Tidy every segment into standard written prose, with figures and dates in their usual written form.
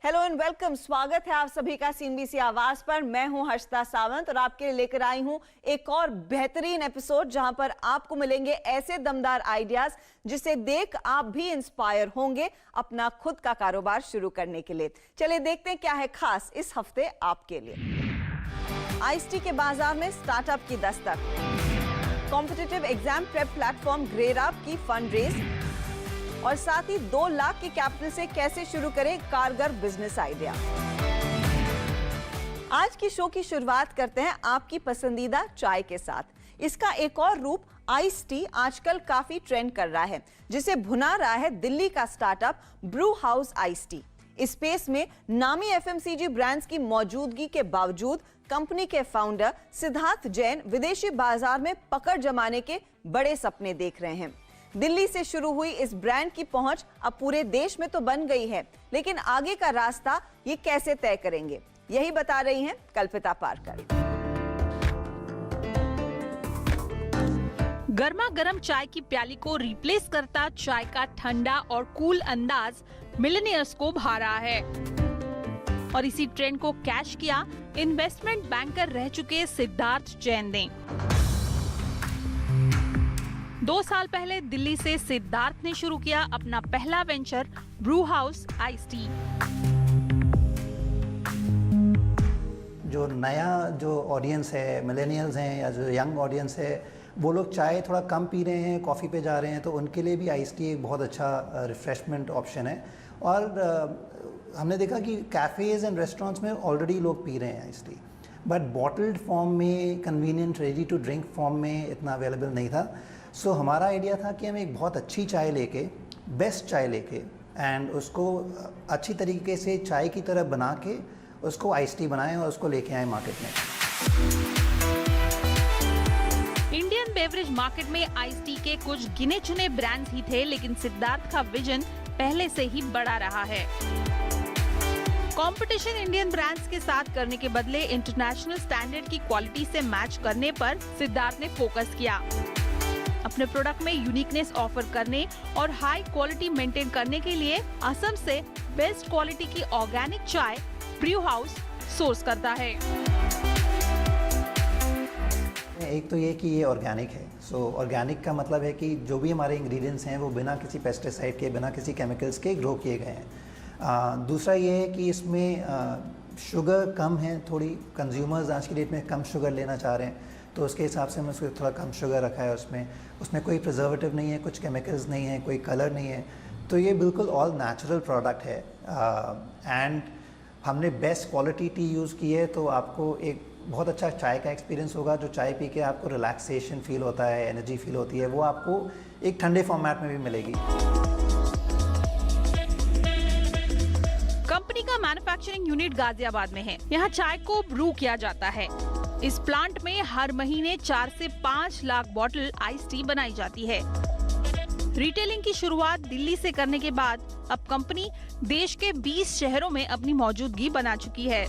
Hello and welcome. स्वागत है आप सभी का सीएनबीसी आवाज पर। मैं हूं हर्षिता सावंत और आपके लिए लेकर आई हूं एक और बेहतरीन एपिसोड जहां पर आपको मिलेंगे ऐसे दमदार आइडियाज जिसे देख आप भी इंस्पायर होंगे अपना खुद का कारोबार शुरू करने के लिए। चलिए देखते हैं क्या है खास इस हफ्ते आपके लिए। आइस टी के बाजार में स्टार्टअप की Dastak, competitive exam prep platform Gradeup की फंड रेज और साथ ही 2 लाख के कैपिटल से कैसे शुरू करें कारगर बिजनेस आइडिया। आज की शो की शुरुआत करते हैं आपकी पसंदीदा चाय के साथ। इसका एक और रूप आइस टी आजकल काफी ट्रेंड कर रहा है, जिसे भुना रहा है दिल्ली का startup Brew House Ice Tea. इस स्पेस में नामी एफएमसीजी ब्रांड्स की मौजूदगी के बावजूद कंपनी के फाउंडर सिद्धार्थ जैन विदेशी बाजार में पकड़ जमाने के बड़े सपने देख रहे हैं। दिल्ली से शुरू हुई इस ब्रांड की पहुंच अब पूरे देश में तो बन गई है, लेकिन आगे का रास्ता ये कैसे तय करेंगे, यही बता रही हैं कल्पिता पारकर। गर्मा गर्म चाय की प्याली को रिप्लेस करता चाय का ठंडा और कूल अंदाज मिलेनियर्स को भा रहा है और इसी ट्रेंड को कैच किया इन्वेस्टमेंट बैंकर रह चुके सिद्धार्थ जैन ने। 2 साल पहले दिल्ली से सिद्धार्थ ने शुरू किया अपना पहला venture Brew House Ice Tea. जो नया जो ऑडियंस है, मिलेनियल्स हैं या जो यंग ऑडियंस है, वो लोग चाय थोड़ा कम पी रहे हैं, कॉफ़ी पे जा रहे हैं, तो उनके लिए भी आइस टी एक बहुत अच्छा रिफ्रेशमेंट ऑप्शन है। और हमने देखा कि कैफ़ेज़ एंड रेस्टोरेंट्स में ऑलरेडी लोग पी रहे हैं ice tea, but bottled form में, convenient ready to drink form में इतना अवेलेबल नहीं था। सो हमारा आइडिया था कि हम एक बहुत अच्छी चाय लेके, बेस्ट चाय लेके एंड उसको अच्छी तरीके से चाय की तरह बना के उसको आइस टी बनाएं और उसको लेके आए मार्केट में। इंडियन बेवरेज मार्केट में आइस टी के कुछ गिने चुने ब्रांड्स ही थे, लेकिन सिद्धार्थ का विजन पहले से ही बड़ा रहा है। कंपटीशन इंडियन ब्रांड्स के साथ करने के बदले इंटरनेशनल स्टैंडर्ड की क्वालिटी से मैच करने पर सिद्धार्थ ने फोकस किया। अपने प्रोडक्ट में यूनिकनेस ऑफर करने और हाई क्वालिटी मेंटेन करने के लिए असम से बेस्ट क्वालिटी की ऑर्गेनिक चाय ब्रू हाउस सोर्स करता है। एक तो ये कि ये ऑर्गेनिक है। सो ऑर्गेनिक का मतलब है कि जो भी हमारे इंग्रेडिएंट्स हैं वो बिना किसी पेस्टिसाइड के, बिना किसी केमिकल्स के ग्रो किए गए हैं। दूसरा ये है कि इसमें शुगर कम है, थोड़ी कंज्यूमर्स आज की डेट में कम शुगर लेना चाह रहे हैं, तो उसके हिसाब से हमने उसको थोड़ा कम शुगर रखा है। उसमें कोई प्रिजर्वेटिव नहीं है, कुछ केमिकल्स नहीं है, कोई कलर नहीं है, तो ये बिल्कुल ऑल नेचुरल प्रोडक्ट है। एंड हमने बेस्ट क्वालिटी टी यूज़ की है, तो आपको एक बहुत अच्छा चाय का एक्सपीरियंस होगा। जो चाय पी के आपको रिलैक्सेशन फील होता है, एनर्जी फील होती है, वो आपको एक ठंडे फॉर्मेट में भी मिलेगी। कंपनी का मैन्युफैक्चरिंग यूनिट गाजियाबाद में है। यहाँ चाय को ब्रू किया जाता है। इस प्लांट में हर महीने 4 से 5 लाख बॉटल आइस टी बनाई जाती है। रिटेलिंग की शुरुआत दिल्ली से करने के बाद अब कंपनी देश के 20 शहरों में अपनी मौजूदगी बना चुकी है।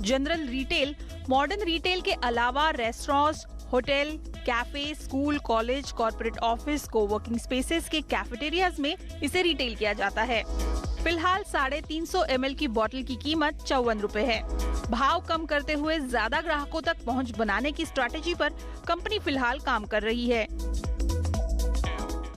जनरल रिटेल, मॉडर्न रिटेल के अलावा restaurants, hotel, cafe, school, college, corporate office, coworking spaces के कैफेटेरियाज में इसे रिटेल किया जाता है। फिलहाल 350 ml की बोतल की कीमत 54 रुपए है। भाव कम करते हुए ज्यादा ग्राहकों तक पहुंच बनाने की स्ट्रैटेजी पर कंपनी फिलहाल काम कर रही है।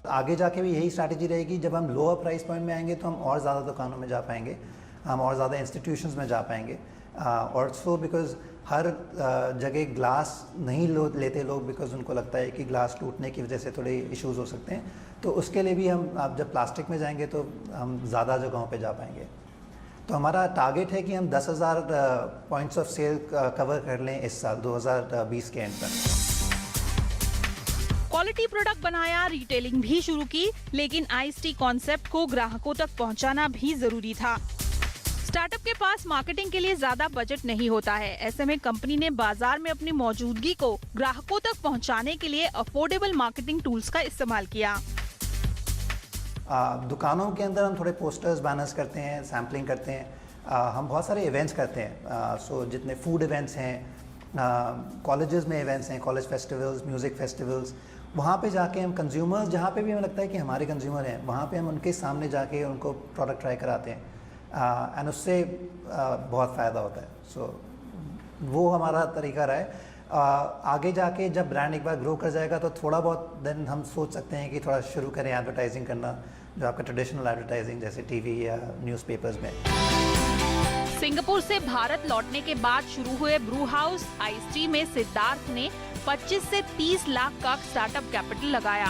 आगे जाके भी यही स्ट्रैटेजी रहेगी। जब हम लोअर प्राइस पॉइंट में आएंगे तो हम और ज़्यादा दुकानों में जा पाएंगे, हम और ज़्यादा इंस्टीट्यूशंस में जा पाएंगे। ऑल्सो बिकॉज हर जगह ग्लास नहीं लेते लोग, बिकॉज उनको लगता है कि ग्लास टूटने की वजह से थोड़े इश्यूज़ हो सकते हैं। तो उसके लिए भी हम, आप जब प्लास्टिक में जाएंगे तो हम ज़्यादा जगहों पे जा पाएंगे। तो हमारा टारगेट है कि हम 10,000 पॉइंट्स ऑफ सेल कवर कर लें इस साल 2020 के एंड तक। क्वालिटी प्रोडक्ट बनाया, रिटेलिंग भी शुरू की, लेकिन आइस टी कॉन्सेप्ट को ग्राहकों तक पहुंचाना भी जरूरी था। स्टार्टअप के पास मार्केटिंग के लिए ज्यादा बजट नहीं होता है। ऐसे में कंपनी ने बाजार में अपनी मौजूदगी को ग्राहकों तक पहुंचाने के लिए अफोर्डेबल मार्केटिंग टूल्स का इस्तेमाल किया। दुकानों के अंदर हम थोड़े पोस्टर्स, बैनर्स करते हैं, सैम्पलिंग करते हैं। हम बहुत सारे इवेंट्स करते हैं। सो जितने फूड इवेंट्स हैं, कॉलेजेस में इवेंट्स हैं, कॉलेज फेस्टिवल्स, म्यूज़िक फेस्टिवल्स, वहाँ पे जाके हम कंज्यूमर्स, जहाँ पे भी हमें लगता है कि हमारे कंज्यूमर हैं, वहाँ पे हम उनके सामने जाके उनको प्रोडक्ट ट्राई कराते हैं। एंड उससे बहुत फ़ायदा होता है। सो वो हमारा तरीका रहा है। आगे जाके जब ब्रांड एक बार ग्रो कर जाएगा तो थोड़ा बहुत देन हम सोच सकते हैं कि थोड़ा शुरू करें एडवर्टाइजिंग करना, जो आपका ट्रेडिशनल एडवर्टाइजिंग जैसे टीवी या न्यूज़पेपर्स में। सिंगापुर से भारत लौटने के बाद शुरू हुए ब्रू हाउस आइस टी में सिद्धार्थ ने 25 से 30 लाख का स्टार्टअप कैपिटल लगाया।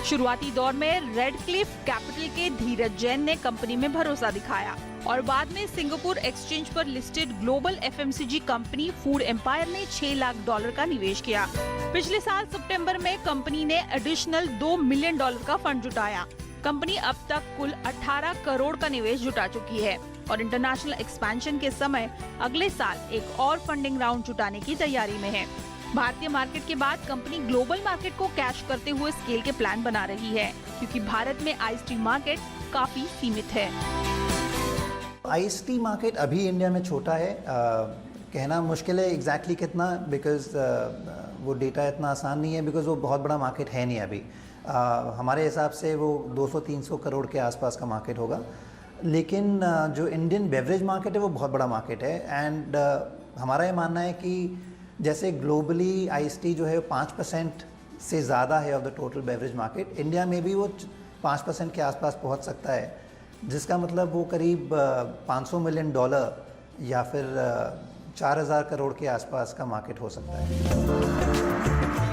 शुरुआती दौर में रेड क्लिफ कैपिटल के धीरज जैन ने कंपनी में भरोसा दिखाया और बाद में सिंगापुर एक्सचेंज पर listed global FMCG company Food Empire ने $6 लाख का निवेश किया। पिछले साल सितंबर में कंपनी ने एडिशनल $2 मिलियन का फंड जुटाया। कंपनी अब तक कुल 18 करोड़ का निवेश जुटा चुकी है और इंटरनेशनल एक्सपेंशन के समय अगले साल एक और फंडिंग राउंड जुटाने की तैयारी में है। भारतीय मार्केट के बाद कंपनी ग्लोबल मार्केट को कैश करते हुए स्केल के प्लान बना रही है, क्योंकि भारत में आइस टी मार्केट काफी सीमित है। आइस टी मार्केट अभी इंडिया में छोटा है, कहना मुश्किल है एग्जैक्टली कितना, बिकॉज वो डेटा इतना आसान नहीं है, बिकॉज वो बहुत बड़ा मार्केट है नहीं अभी। हमारे हिसाब से वो 200-300 करोड़ के आसपास का मार्केट होगा, लेकिन जो इंडियन बेवरेज मार्केट है वो बहुत बड़ा मार्केट है। एंड हमारा ये मानना है कि जैसे ग्लोबली आइस टी जो है 5% से ज़्यादा है of the total beverage market, India में भी वो 5% के आसपास पहुंच सकता है, जिसका मतलब वो करीब $500 मिलियन या फिर 4000 करोड़ के आसपास का मार्केट हो सकता है।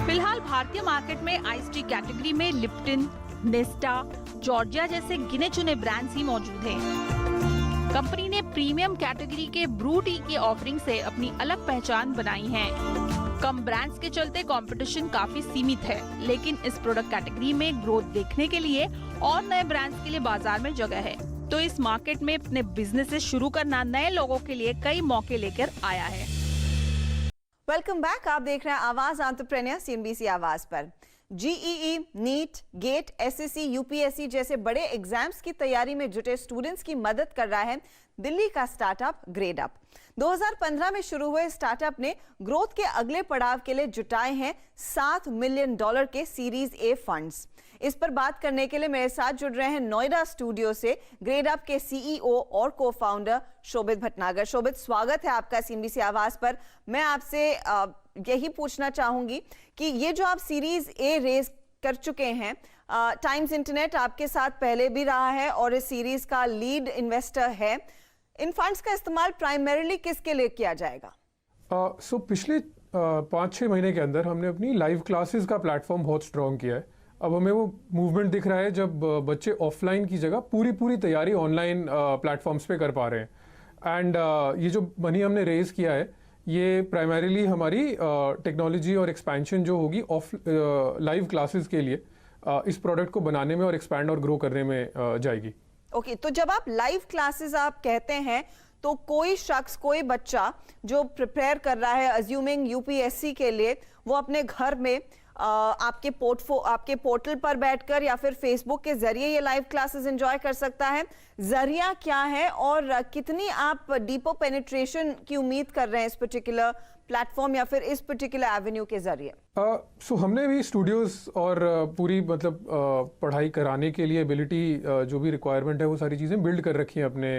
फिलहाल भारतीय मार्केट में आइस टी कैटेगरी में लिप्टन, नेस्टा, जॉर्जिया जैसे गिने चुने ब्रांड्स ही मौजूद हैं। कंपनी ने प्रीमियम कैटेगरी के ब्रू टी की ऑफरिंग से अपनी अलग पहचान बनाई है। कम ब्रांड्स के चलते कंपटीशन काफी सीमित है, लेकिन इस प्रोडक्ट कैटेगरी में ग्रोथ देखने के लिए और नए ब्रांड्स के लिए बाजार में जगह है। तो इस मार्केट में अपने बिजनेसेस शुरू करना नए लोगों के लिए कई मौके लेकर आया है। Welcome back. आप देख रहे हैं आवाज एंटरप्रेन्योर CNBC आवाज पर। GEE, NEET, GATE, SSC, UPSC जैसे बड़े एग्जाम्स की तैयारी में जुटे स्टूडेंट्स की मदद कर रहा है दिल्ली का स्टार्टअप ग्रेडअप। 2015 में शुरू हुए स्टार्टअप ने ग्रोथ के अगले पड़ाव के लिए जुटाए हैं $7 मिलियन के सीरीज A फंड्स। इस पर बात करने के लिए मेरे साथ जुड़ रहे हैं नोएडा स्टूडियो से ग्रेडअप के CEO और को-फाउंडर शोभित भटनागर। शोभित, स्वागत है आपका CNBC आवाज पर। मैं आपसे यही पूछना चाहूंगी कि ये जो आप सीरीज A रेज कर चुके हैं, टाइम्स इंटरनेट आपके साथ पहले भी रहा है और इस सीरीज का लीड इन्वेस्टर है। इन फंड्स का इस्तेमाल प्राइमरीली किसके लिए किया जाएगा? पिछले 5-6 महीने के अंदर हमने अपनी लाइव क्लासेस का प्लेटफॉर्म बहुत स्ट्रॉन्ग किया है। अब हमें वो मूवमेंट दिख रहा है जब बच्चे ऑफलाइन की जगह पूरी तैयारी ऑनलाइन प्लेटफॉर्म्स पे कर पा रहे हैं। एंड ये जो मनी हमने रेज किया है, ये प्राइमरीली हमारी टेक्नोलॉजी और एक्सपेंशन जो होगी ऑफ लाइव क्लासेस के लिए इस प्रोडक्ट को बनाने में और एक्सपैंड और ग्रो करने में जाएगी। ओके, तो जब आप लाइव क्लासेस आप कहते हैं तो कोई शख्स, कोई बच्चा जो प्रिपेयर कर रहा है अज्यूमिंग UPSC के लिए, वो अपने घर में आपके पोर्टल पर बैठकर या फिर फेसबुक के जरिए ये लाइव क्लासेस एंजॉय कर सकता है। जरिया क्या है और कितनी आप डीपर पेनिट्रेशन की उम्मीद कर रहे हैं इस पर्टिकुलर प्लेटफॉर्म या फिर इस पर्टिकुलर एवेन्यू के जरिए? हमने भी स्टूडियोज और पूरी पढ़ाई कराने के लिए एबिलिटी जो भी रिक्वायरमेंट है वो सारी चीज़ें बिल्ड कर रखी हैं अपने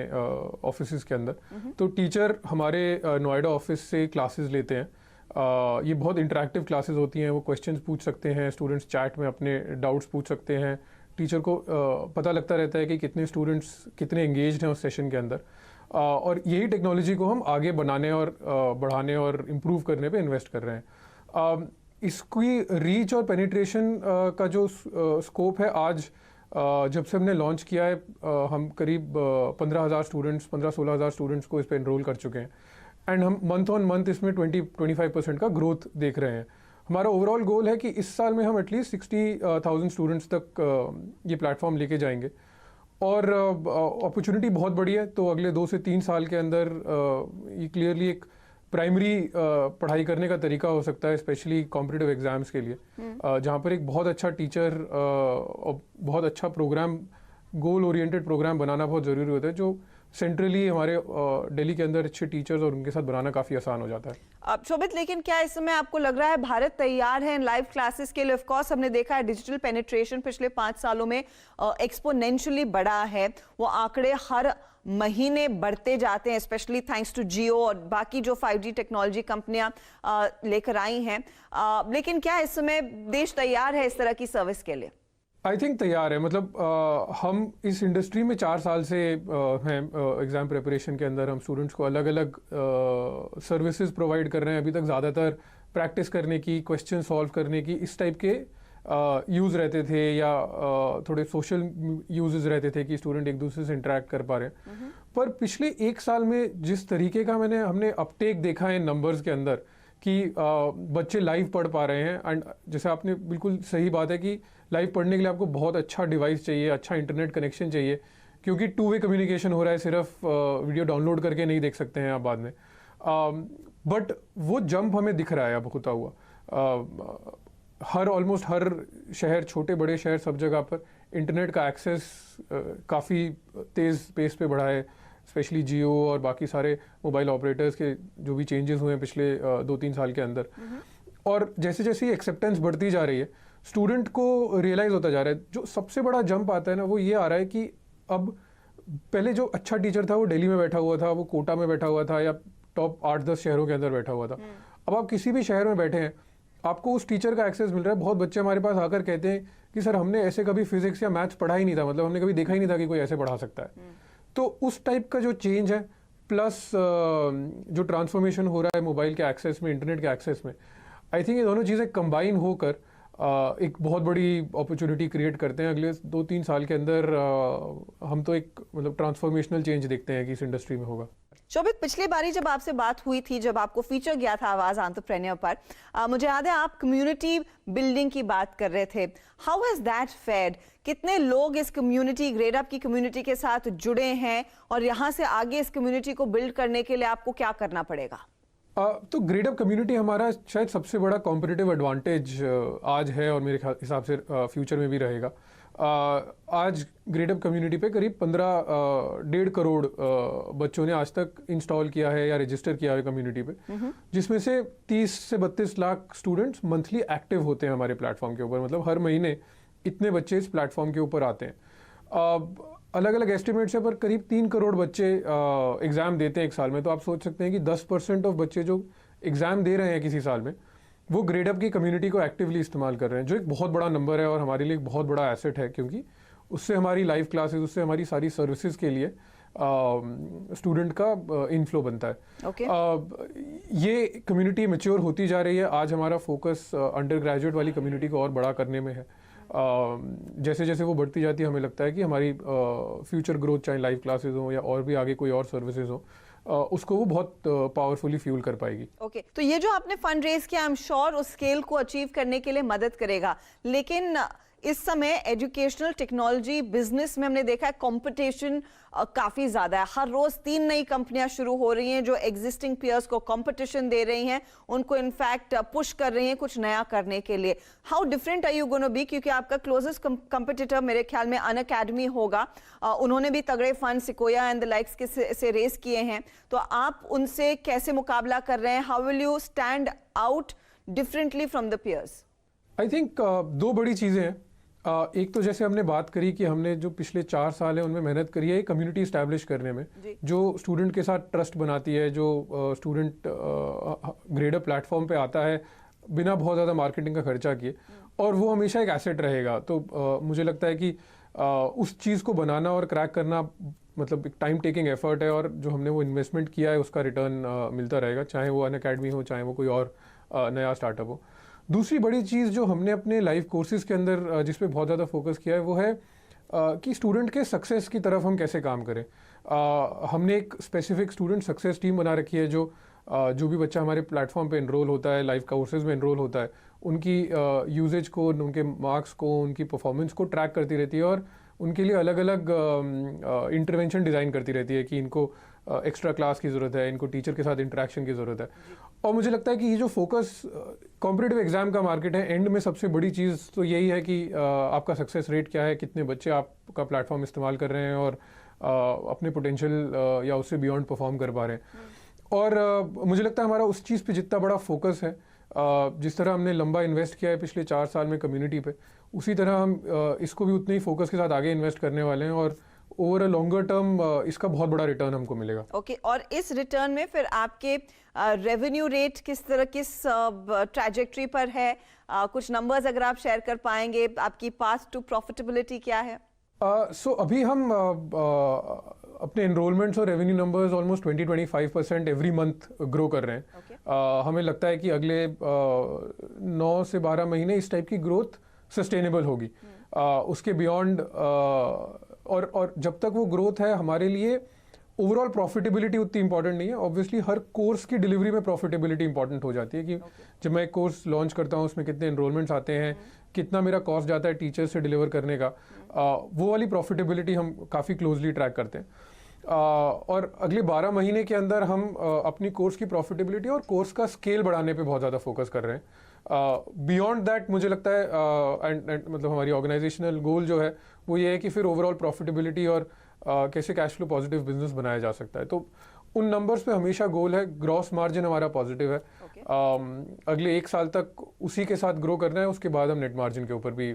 ऑफिस के अंदर। तो टीचर हमारे नोएडा ऑफिस से क्लासेस लेते हैं। ये बहुत इंटरेक्टिव क्लासेस होती हैं। वो क्वेश्चंस पूछ सकते हैं, स्टूडेंट्स चैट में अपने डाउट्स पूछ सकते हैं। टीचर को पता लगता रहता है कि कितने स्टूडेंट्स कितने एंगेज्ड हैं उस सेशन के अंदर। और यही टेक्नोलॉजी को हम आगे बनाने और बढ़ाने और इम्प्रूव करने पे इन्वेस्ट कर रहे हैं। इसकी रीच और पेनिट्रेशन का जो स्कोप है, आज जब से हमने लॉन्च किया है, हम करीब 15,000-16,000 स्टूडेंट्स को इस पर एनरोल कर चुके हैं। एंड हम मंथ ऑन मंथ इसमें 20-25% का ग्रोथ देख रहे हैं। हमारा ओवरऑल गोल है कि इस साल में हम एटलीस्ट 60,000 स्टूडेंट्स तक ये प्लेटफॉर्म लेके जाएंगे। और अपॉर्चुनिटी बहुत बड़ी है, तो अगले 2 से 3 साल के अंदर ये क्लियरली एक प्राइमरी पढ़ाई करने का तरीका हो सकता है, स्पेशली कॉम्पिटिटिव एग्जाम्स के लिए, जहाँ पर एक बहुत अच्छा टीचर और बहुत अच्छा प्रोग्राम, गोल ओरिएंटेड प्रोग्राम बनाना बहुत ज़रूरी होता है, जो सेंट्रली हमारे दिल्ली के अंदर अच्छे टीचर्स और उनके साथ बनाना काफ़ी आसान हो जाता है। अब शोभित, लेकिन क्या इस समय आपको लग रहा है भारत तैयार है इन लाइव क्लासेस के लिए? ऑफ कोर्स हमने देखा है डिजिटल पेनिट्रेशन पिछले 5 सालों में एक्सपोनेंशियली बढ़ा है, वो आंकड़े हर महीने बढ़ते जाते हैं, स्पेशली थैंक्स टू जियो और बाकी जो 5G टेक्नोलॉजी कंपनियां लेकर आई हैं। लेकिन क्या इस समय देश तैयार है इस तरह की सर्विस के लिए? आई थिंक तैयार है। मतलब हम इस इंडस्ट्री में 4 साल से हैं। एग्ज़ाम प्रिपरेशन के अंदर हम स्टूडेंट्स को अलग अलग सर्विसेज प्रोवाइड कर रहे हैं। अभी तक ज़्यादातर प्रैक्टिस करने की, क्वेश्चन सॉल्व करने की, इस टाइप के यूज़ रहते थे या थोड़े सोशल यूजेस रहते थे कि स्टूडेंट एक दूसरे से इंटरेक्ट कर पा रहे हैं। पर पिछले 1 साल में जिस तरीके का हमने अपटेक देखा है नंबर्स के अंदर कि बच्चे लाइव पढ़ पा रहे हैं, एंड जैसे आपने बिल्कुल सही बात है कि लाइव पढ़ने के लिए आपको बहुत अच्छा डिवाइस चाहिए, अच्छा इंटरनेट कनेक्शन चाहिए, क्योंकि 2 वे कम्युनिकेशन हो रहा है, सिर्फ वीडियो डाउनलोड करके नहीं देख सकते हैं आप बाद में। बट वो जंप हमें दिख रहा है अब होता हुआ। ऑलमोस्ट हर शहर, छोटे बड़े शहर, सब जगह पर इंटरनेट का एक्सेस काफ़ी तेज़ पेस पे बढ़ा है, स्पेशली जियो और बाकी सारे मोबाइल ऑपरेटर्स के जो भी चेंजेस हुए हैं पिछले 2-3 साल के अंदर। और जैसे जैसे एक्सेप्टेंस बढ़ती जा रही है, स्टूडेंट को रियलाइज़ होता जा रहा है। जो सबसे बड़ा जंप आता है ना, वो ये आ रहा है कि अब पहले जो अच्छा टीचर था वो दिल्ली में बैठा हुआ था, वो कोटा में बैठा हुआ था या टॉप 8-10 शहरों के अंदर बैठा हुआ था। अब आप किसी भी शहर में बैठे हैं, आपको उस टीचर का एक्सेस मिल रहा है। बहुत बच्चे हमारे पास आकर कहते हैं कि सर हमने ऐसे कभी फिजिक्स या मैथ्स पढ़ा ही नहीं था, मतलब हमने कभी देखा ही नहीं था कि कोई ऐसे पढ़ा सकता है। तो उस टाइप का जो चेंज है, प्लस जो ट्रांसफॉर्मेशन हो रहा है मोबाइल के एक्सेस में, इंटरनेट के एक्सेस में, आई थिंक ये दोनों चीज़ें कंबाइन होकर एक बहुत बड़ी अपॉर्चुनिटी क्रिएट करते हैं। अगले 2-3 साल के अंदर हम तो एक मतलब ट्रांसफॉर्मेशनल चेंज देखते हैं कि इस इंडस्ट्री में होगा। शोभित, पिछली बारी जब आपसे बात हुई थी, जब आपको फीचर गया था आवाज एंटरप्रेन्योर पर, मुझे याद है आप कम्युनिटी बिल्डिंग की बात कर रहे थे। How has that fared? कितने लोग इस कम्युनिटी, ग्रेड अप की कम्युनिटी के साथ जुड़े हैं, और यहाँ से आगे इस कम्युनिटी को बिल्ड करने के लिए आपको क्या करना पड़ेगा? तो ग्रेड अप कम्युनिटी हमारा शायद सबसे बड़ा कॉम्पिटिटिव एडवांटेज आज है और मेरे हिसाब से फ्यूचर में भी रहेगा। आज ग्रेड अप कम्युनिटी पे करीब 15.5 करोड़ बच्चों ने आज तक इंस्टॉल किया है या रजिस्टर किया है कम्युनिटी पे, जिसमें से 30 से 32 लाख स्टूडेंट्स मंथली एक्टिव होते हैं हमारे प्लेटफॉर्म के ऊपर। मतलब हर महीने इतने बच्चे इस प्लेटफॉर्म के ऊपर आते हैं। अलग अलग एस्टिमेट्स है, पर करीब 3 करोड़ बच्चे एग्ज़ाम देते हैं एक साल में। तो आप सोच सकते हैं कि 10% ऑफ बच्चे जो एग्ज़ाम दे रहे हैं किसी साल में, वो ग्रेड अप की कम्युनिटी को एक्टिवली इस्तेमाल कर रहे हैं, जो एक बहुत बड़ा नंबर है और हमारे लिए एक बहुत बड़ा एसेट है, क्योंकि उससे हमारी लाइव क्लासेस, उससे हमारी सारी सर्विसेज के लिए स्टूडेंट का इनफ्लो बनता है। ये कम्युनिटी मैच्योर होती जा रही है। आज हमारा फोकस अंडर ग्रेजुएट वाली कम्युनिटी को और बड़ा करने में है। जैसे जैसे वो बढ़ती जाती है, हमें लगता है कि हमारी फ्यूचर ग्रोथ, चाहे लाइव क्लासेस हो या और भी आगे कोई और सर्विसेज हो, उसको वो बहुत पावरफुली फ्यूल कर पाएगी। ओके, तो ये जो आपने फंड रेज किया, आई एम श्योर उस स्केल को अचीव करने के लिए मदद करेगा। लेकिन इस समय एजुकेशनल टेक्नोलॉजी बिजनेस में हमने देखा है कंपटीशन काफी ज्यादा है। हर रोज 3 नई कंपनियां शुरू हो रही हैं जो एग्जिस्टिंग पीयर्स को कंपटीशन दे रही हैं, उनको इनफैक्ट पुश कर रही हैं कुछ नया करने के लिए। How different are you gonna be? क्योंकि आपका क्लोजेस्ट कंपटीटर मेरे ख्याल में अनअकैडमी होगा। उन्होंने भी तगड़े fund sequoia and the likes के से रेस किए हैं, तो आप उनसे कैसे मुकाबला कर रहे हैं? How will you stand out differently from the peers? I think 2 बड़ी चीज़ें हैं। एक तो जैसे हमने बात करी कि हमने जो पिछले 4 साल है उनमें मेहनत करी है कम्युनिटी इस्टेब्लिश करने में, जो स्टूडेंट के साथ ट्रस्ट बनाती है, जो स्टूडेंट ग्रेड अप प्लेटफॉर्म पे आता है बिना बहुत ज़्यादा मार्केटिंग का खर्चा किए, और वो हमेशा एक एसेट रहेगा। तो मुझे लगता है कि उस चीज़ को बनाना और क्रैक करना मतलब एक टाइम टेकिंग एफर्ट है, और जो हमने वो इन्वेस्टमेंट किया है उसका रिटर्न मिलता रहेगा, चाहे वो अनअकैडमी हो, चाहे वो कोई और नया स्टार्टअप हो। दूसरी बड़ी चीज़ जो हमने अपने लाइव कोर्सेज के अंदर जिस पे बहुत ज़्यादा फोकस किया है, वो है कि स्टूडेंट के सक्सेस की तरफ हम कैसे काम करें। हमने एक स्पेसिफिक स्टूडेंट सक्सेस टीम बना रखी है, जो भी बच्चा हमारे प्लेटफॉर्म पे एनरोल होता है, लाइव कोर्सेज में एनरोल होता है, उनकी यूजेज को, उनके मार्क्स को, उनकी परफॉर्मेंस को ट्रैक करती रहती है, और उनके लिए अलग अलग इंटरवेंशन डिज़ाइन करती रहती है कि इनको एक्स्ट्रा क्लास की ज़रूरत है, इनको टीचर के साथ इंटरेक्शन की ज़रूरत है। और मुझे लगता है कि ये जो फोकस कॉम्पिटिटिव एग्जाम का मार्केट है, एंड में सबसे बड़ी चीज़ तो यही है कि आपका सक्सेस रेट क्या है, कितने बच्चे आपका प्लेटफॉर्म इस्तेमाल कर रहे हैं, और अपने पोटेंशियल या उससे बियॉन्ड परफॉर्म कर पा रहे हैं। और मुझे लगता है हमारा उस चीज़ पे जितना बड़ा फोकस है, जिस तरह हमने लंबा इन्वेस्ट किया है पिछले 4 साल में कम्युनिटी पे, उसी तरह हम इसको भी उतने ही फोकस के साथ आगे इन्वेस्ट करने वाले हैं और ओवर अ लॉन्गर टर्म इसका बहुत बड़ा रिटर्न हमको मिलेगा। ओके, और इस रिटर्न में फिर आपके रेवेन्यू रेट किस ट्रैजेक्टरी पर है? कुछ नंबर्स अगर आप शेयर कर पाएंगे, आपकी पाथ टू प्रॉफिटेबिलिटी क्या है? सो अभी हम अपने एनरोलमेंट्स और revenue numbers almost 20-25% every month grow कर रहे हैं। हमें लगता है कि अगले 9 से 12 महीने इस टाइप की ग्रोथ सस्टेनेबल होगी। उसके बियॉन्ड और जब तक वो ग्रोथ है, हमारे लिए ओवरऑल प्रॉफिटेबिलिटी उतनी इंपॉर्टेंट नहीं है। ऑब्वियसली हर कोर्स की डिलीवरी में प्रॉफिटेबिलिटी इंपॉर्टेंट हो जाती है कि जब मैं एक कोर्स लॉन्च करता हूँ उसमें कितने एनरोलमेंट्स आते हैं, कितना मेरा कॉस्ट जाता है टीचर्स से डिलीवर करने का, वो वाली प्रॉफिटेबिलिटी हम काफ़ी क्लोजली ट्रैक करते हैं। और अगले 12 महीने के अंदर हम अपनी कोर्स की प्रॉफिटेबिलिटी और कोर्स का स्केल बढ़ाने पे बहुत ज़्यादा फोकस कर रहे हैं। बियॉन्ड दैट मुझे लगता है मतलब हमारी ऑर्गेनाइजेशनल गोल जो है वो ये है कि फिर ओवरऑल प्रॉफिटेबिलिटी और कैसे कैश फ्लो पॉजिटिव बिजनेस बनाया जा सकता है। तो उन नंबर्स पे हमेशा गोल है। ग्रॉस मार्जिन हमारा पॉजिटिव है। अगले 1 साल तक उसी के साथ ग्रो करना है, उसके बाद हम नेट मार्जिन के ऊपर भी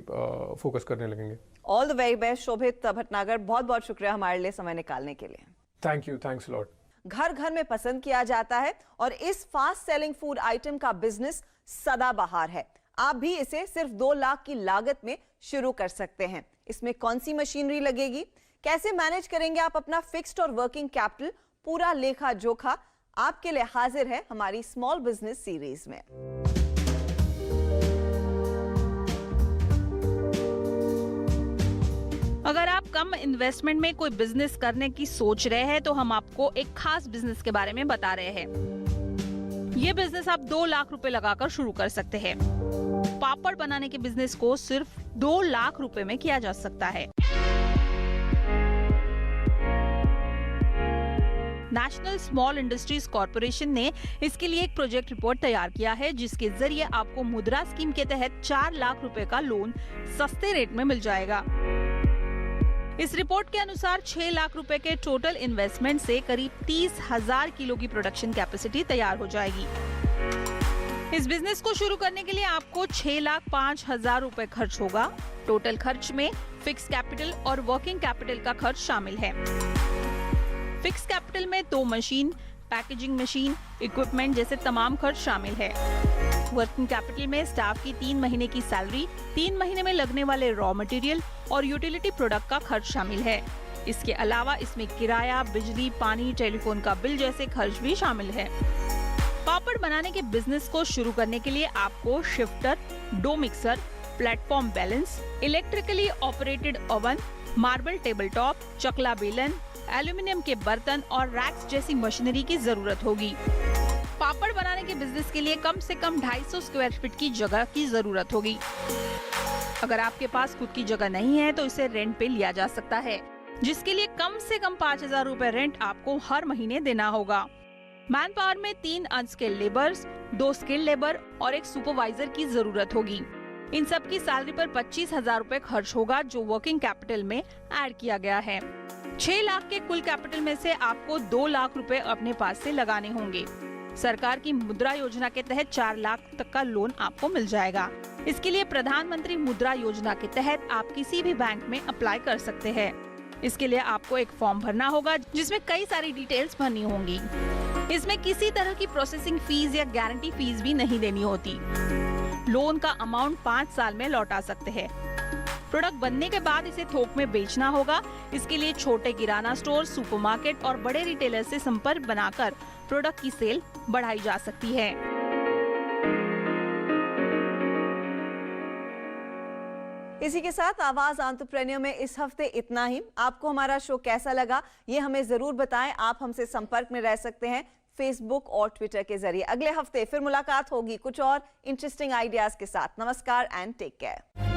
फोकस करने लगेंगे। ऑल द वेरी बेस्ट शोभित भटनागर, बहुत बहुत शुक्रिया हमारे लिए समय निकालने के लिए। Thank you, thanks lot. घर घर में पसंद किया जाता है और इस फास्ट सेलिंग फूड आइटम का बिजनेस सदाबहार है। आप भी इसे सिर्फ 2 लाख की लागत में शुरू कर सकते हैं। इसमें कौन सी मशीनरी लगेगी, कैसे मैनेज करेंगे आप अपना फिक्स्ड और वर्किंग कैपिटल, पूरा लेखा जोखा आपके लिए हाजिर है हमारी स्मॉल बिजनेस सीरीज में। अगर आप कम इन्वेस्टमेंट में कोई बिजनेस करने की सोच रहे हैं तो हम आपको एक खास बिजनेस के बारे में बता रहे हैं। ये बिजनेस आप 2 लाख रुपए लगाकर शुरू कर सकते हैं। पापड़ बनाने के बिजनेस को सिर्फ 2 लाख रुपए में किया जा सकता है। नेशनल स्मॉल इंडस्ट्रीज कॉर्पोरेशन ने इसके लिए एक प्रोजेक्ट रिपोर्ट तैयार किया है, जिसके जरिए आपको मुद्रा स्कीम के तहत 4 लाख रुपए का लोन सस्ते रेट में मिल जाएगा। इस रिपोर्ट के अनुसार 6 लाख रुपए के टोटल इन्वेस्टमेंट से करीब 30,000 किलो की प्रोडक्शन कैपेसिटी तैयार हो जाएगी। इस बिजनेस को शुरू करने के लिए आपको 6,05,000 रुपए खर्च होगा। टोटल खर्च में फिक्स कैपिटल और वर्किंग कैपिटल का खर्च शामिल है। फिक्स कैपिटल में 2 मशीन, पैकेजिंग मशीन, इक्विपमेंट जैसे तमाम खर्च शामिल है। वर्किंग कैपिटल में स्टाफ की 3 महीने की सैलरी, 3 महीने में लगने वाले रॉ मटेरियल और यूटिलिटी प्रोडक्ट का खर्च शामिल है। इसके अलावा इसमें किराया, बिजली, पानी, टेलीफोन का बिल जैसे खर्च भी शामिल है। पापड़ बनाने के बिजनेस को शुरू करने के लिए आपको shifter, dough mixer, platform balance, electrically operated oven, marble table top, चकला बेलन, एल्यूमिनियम के बर्तन और रैक्स जैसी मशीनरी की जरूरत होगी। पापड़ बनाने के बिजनेस के लिए कम से कम 250 स्क्वायर फीट की जगह की जरूरत होगी। अगर आपके पास खुद की जगह नहीं है तो इसे रेंट पे लिया जा सकता है, जिसके लिए कम से कम 5,000 रुपए रेंट आपको हर महीने देना होगा। मैन पावर में 3 अनस्किल्ड लेबर्स, 2 स्किल्ड लेबर और 1 सुपरवाइजर की जरूरत होगी। इन सब की सैलरी पर 25,000 रुपए खर्च होगा, जो वर्किंग कैपिटल में ऐड किया गया है। 6 लाख के कुल कैपिटल में से आपको 2 लाख रुपए अपने पास से लगाने होंगे। सरकार की मुद्रा योजना के तहत 4 लाख तक का लोन आपको मिल जाएगा। इसके लिए प्रधानमंत्री मुद्रा योजना के तहत आप किसी भी बैंक में अप्लाई कर सकते हैं। इसके लिए आपको एक फॉर्म भरना होगा, जिसमें कई सारी डिटेल्स भरनी होंगी। इसमें किसी तरह की प्रोसेसिंग फीस या गारंटी फीस भी नहीं देनी होती। लोन का अमाउंट 5 साल में लौटा सकते हैं। प्रोडक्ट बनने के बाद इसे थोक में बेचना होगा। इसके लिए छोटे किराना स्टोर, सुपरमार्केट और बड़े रिटेलर से संपर्क बनाकर प्रोडक्ट की सेल बढ़ाई जा सकती है। इसी के साथ आवाज एंटरप्रेन्योर में इस हफ्ते इतना ही। आपको हमारा शो कैसा लगा ये हमें जरूर बताएं। आप हमसे संपर्क में रह सकते हैं फेसबुक और ट्विटर के जरिए। अगले हफ्ते फिर मुलाकात होगी कुछ और इंटरेस्टिंग आइडियाज के साथ। नमस्कार एंड टेक केयर।